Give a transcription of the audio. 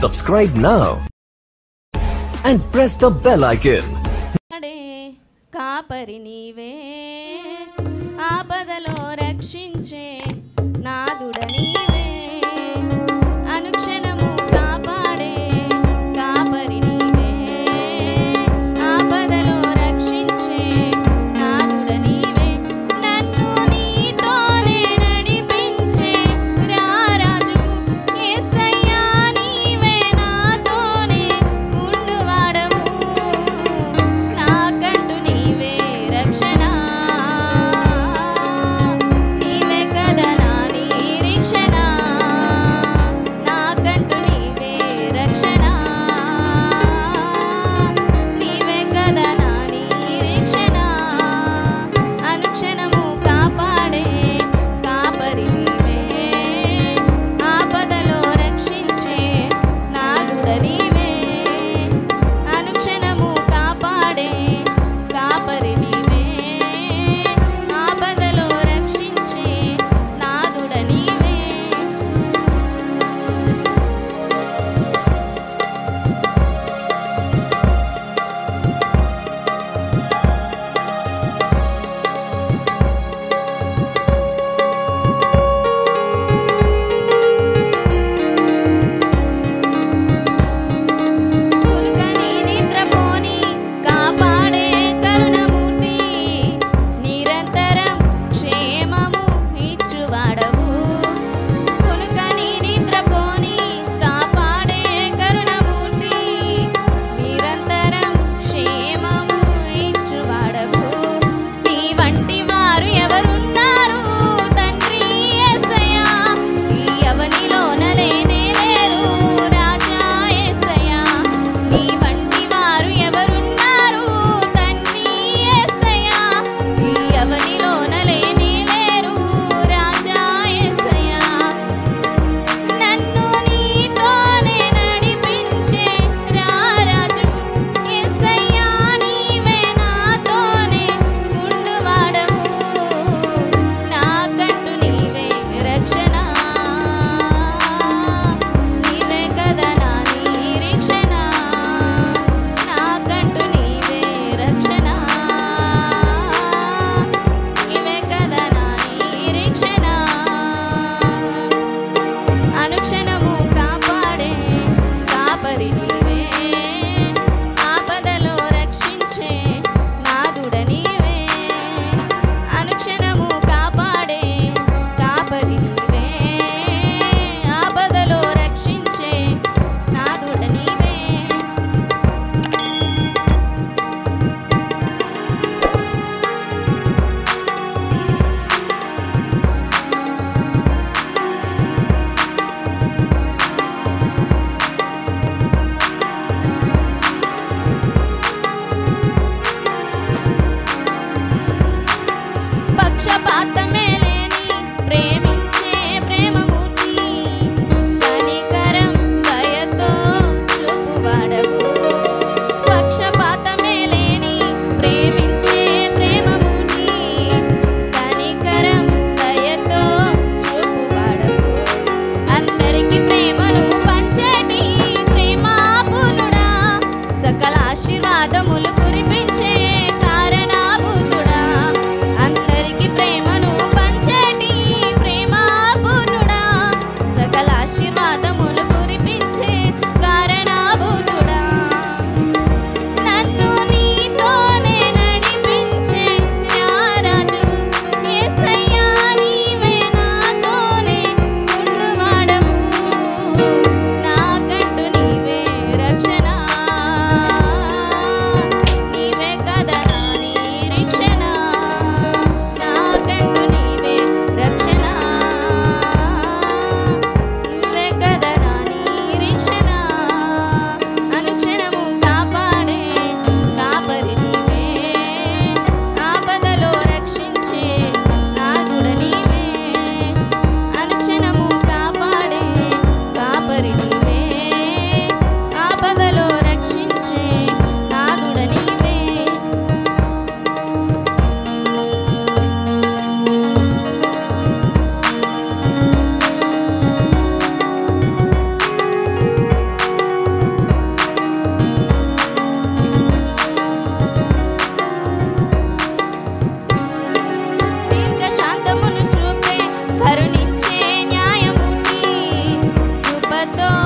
Subscribe now and press the bell icon. కాపరి నీవే ఆపదలో రక్షించే నాదుడ నీవే అనుక్షణము కాపాడే కాపరి నీవే ఆపదలో రక్షించే నాదుడ నీవే నన్ను నీతోనే నడిపించే రారాజు యేసయ్యా నీవే నాతోనే ఉండువాడవు నాకంటూ నీవే రక్షణ నీవే కదా నా నిరీక్షణ నాకంటూ నీవే రక్షణ నీవే కదా నా నిరీక్షణ అనుక్షణము కాపాడే కాపరి నీవే ఆపదలో రక్షించే నాదుడ నీవే అనుక్షణము కాపాడే కాపరి నీవే ఆపదలో రక్షించే నాదుడ నీవే కునుకని నిద్రపోని కాపాడే కరుణమూర్తి నిరంతరం క్షేమము ఇచ్చువాడవు కునుకని నిద్రపోని కాపాడే కరుణమూర్తి నిరంతరం క్షేమము ఇచ్చువాడవు నీ వంటి వారు ఎవరున్నారు తండ్రి యేసయ్యా ఈ అవనిలోన లేనే లేరు రాజా యేసయ్యా నీ వంటి వారు ఎవరున్నారు తండ్రి యేసయ్యా ఈ అవనిలోన లేనే లేరు రాజా యేసయ్యా నన్ను నీతోనే నడిపించే రారాజు యేసయ్యా నీవే నాతోనే ఉండువాడవు నాకంటూ నీవే రక్షణ నీవే కదా నా నిరీక్షణ నాకంటూ నీవే రక్షణ నీవే కదా నా నిరీక్షణ అనుక్షణము కాపాడే కాపరి నీవే ఆపదలో రక్షించే నాదుడ నీవే అనుక్షణము కాపాడే కాపరి నీవే ఆపదలో రక్షించే నాదుడ నీవే పక్షపాతమే లేని ప్రేమించే ప్రేమమూర్తి కనికరం దయతో చూపువాడవు పక్షపాతమే లేని ప్రేమించే ప్రేమమూర్తి కనికరం దయతో చూపువాడవు అందరికి ప్రేమను పంచేటి ప్రేమాపూర్ణుడా సకల ఆశీర్వాదములు కురిపించే కారణాభూతుడా అందరికి ప్రేమను పంచేటి ప్రేమాపూర్ణుడా సకల ఆశీర్వాదములు కురిపించే కారణాభూతుడా నన్ను నీతోనే నడిపించే రారాజు యేసయ్యా నీవే నాతోనే ఉండువాడవు నాకంటూ నీవే రక్షణ కృపతో